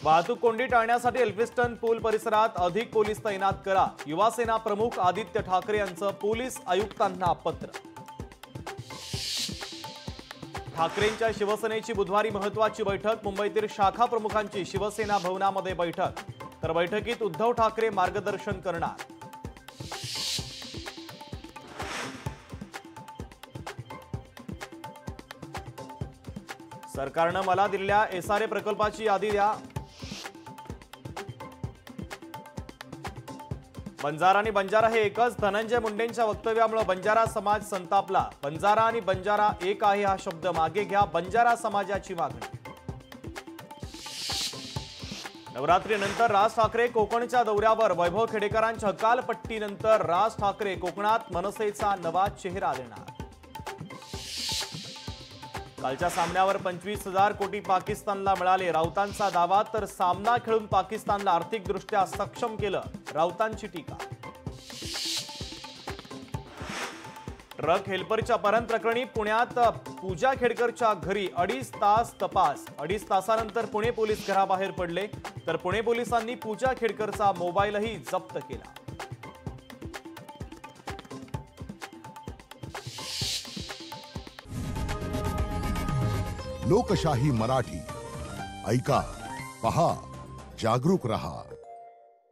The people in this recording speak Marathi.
वाहतूक कोंडी टाळण्यासाठी एल्फिस्टन पूल परिसरात अधिक पोलीस तैनात करा। युवासेना प्रमुख आदित्य ठाकरे यांचं पोलीस आयुक्तांना पत्र। ठाकरेंच्या शिवसेनेची बुधवारी महत्त्वाची बैठक। मुंबईतील शाखा प्रमुखांची शिवसेना भवनामध्ये बैठक। तर बैठकीत उद्धव ठाकरे मार्गदर्शन करणार। सरकारनं मला दिलेल्या एसआरए प्रकल्पाची यादी द्या। बंजारा आणि बंजारा हे एकच। धनंजय मुंडेंच्या वक्तव्यामुळे बंजारा समाज संतापला। बंजारा आणि बंजारा एक आहे हा शब्द मागे घ्या, बंजारा समाजाची मागणी। नवरात्रीनंतर राज ठाकरे कोकणच्या दौऱ्यावर। वैभव खेडेकरांच्या हकालपट्टीनंतर राज ठाकरे कोकणात मनसेचा नवा चेहरा देणार। कालच्या सामन्यावर 25,000 कोटी पाकिस्तानला मिळाले। राऊतांचा दावा, तर सामना खेळून पाकिस्तानला आर्थिकदृष्ट्या सक्षम केलं, राऊतांची टीका। ट्रक हेल्परच्या अपहरण प्रकरणी पुण्यात पूजा खेडकरच्या घरी 2.5 तास तपास। 2.5 तासानंतर पुणे पोलीस घराबाहेर पडले, तर पुणे पोलिसांनी पूजा खेडकरचा मोबाईलही जप्त केला। लोकशाही मराठी ऐका, पहा, जागरूक रहा।